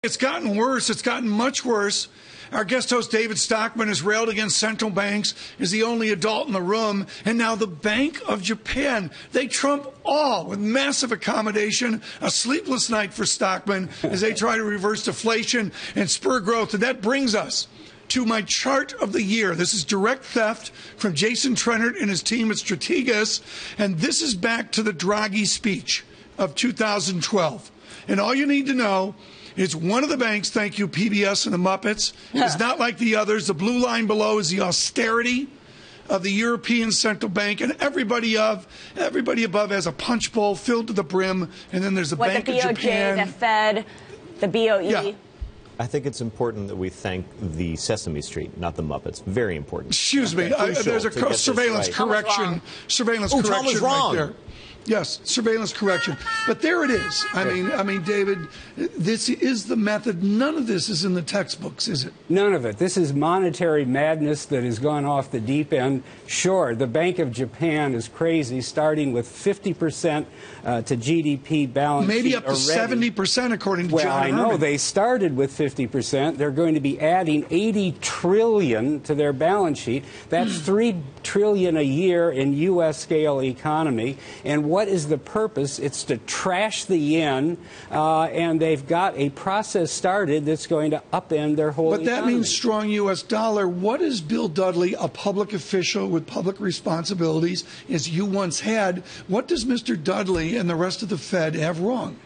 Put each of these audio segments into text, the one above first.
It's gotten worse. It's gotten much worse. Our guest host, David Stockman, has railed against central banks, is the only adult in the room. And now the Bank of Japan, they trump all with massive accommodation. A sleepless night for Stockman as they try to reverse deflation and spur growth. And that brings us to my chart of the year. This is direct theft from Jason Trennert and his team at Strategas. And this is back to the Draghi speech of 2012. And all you need to know, it's one of the banks, thank you, PBS and the Muppets. It's not like the others. The blue line below is the austerity of the European Central Bank, and everybody above has a punch bowl filled to the brim, and then there's the Bank of Japan. The BOJ, the Fed, the BOE. Yeah. I think it's important that we thank the Sesame Street, not the Muppets. Very important. Excuse me. There's a surveillance correction. Surveillance correction right there. Yes, surveillance correction. But there it is. I mean, David, this is the method. None of this is in the textbooks, is it? None of it. This is monetary madness that has gone off the deep end. Sure, the Bank of Japan is crazy, starting with 50% to GDP balance maybe sheet up to already. 70%, according to Well, John I know Herman. they started with 50%. They're going to be adding $80 trillion to their balance sheet. That's $3 trillion a year in U.S. scale economy. And what is the purpose? It's to trash the yen, and they've got a process started that's going to upend their whole economy. But that means strong U.S. dollar. What is Bill Dudley, a public official with public responsibilities, as you once had, what does Mr. Dudley and the rest of the Fed have wrong?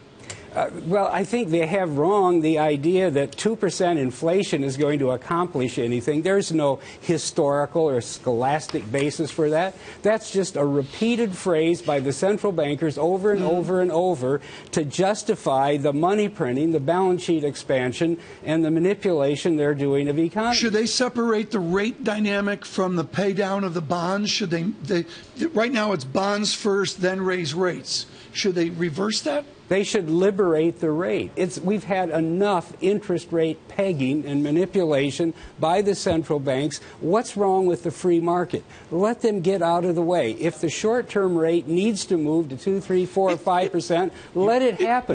Well, I think they have wrong the idea that 2% inflation is going to accomplish anything. There's no historical or scholastic basis for that. That's just a repeated phrase by the central bankers over and over and over to justify the money printing, the balance sheet expansion, and the manipulation they're doing of economy. Should they separate the rate dynamic from the pay down of the bonds? Should they right now it's bonds first, then raise rates. Should they reverse that? They should liberate the rate. We've had enough interest rate pegging and manipulation by the central banks. What's wrong with the free market? Let them get out of the way. If the short-term rate needs to move to 2, 3, 4, 5%, let it happen.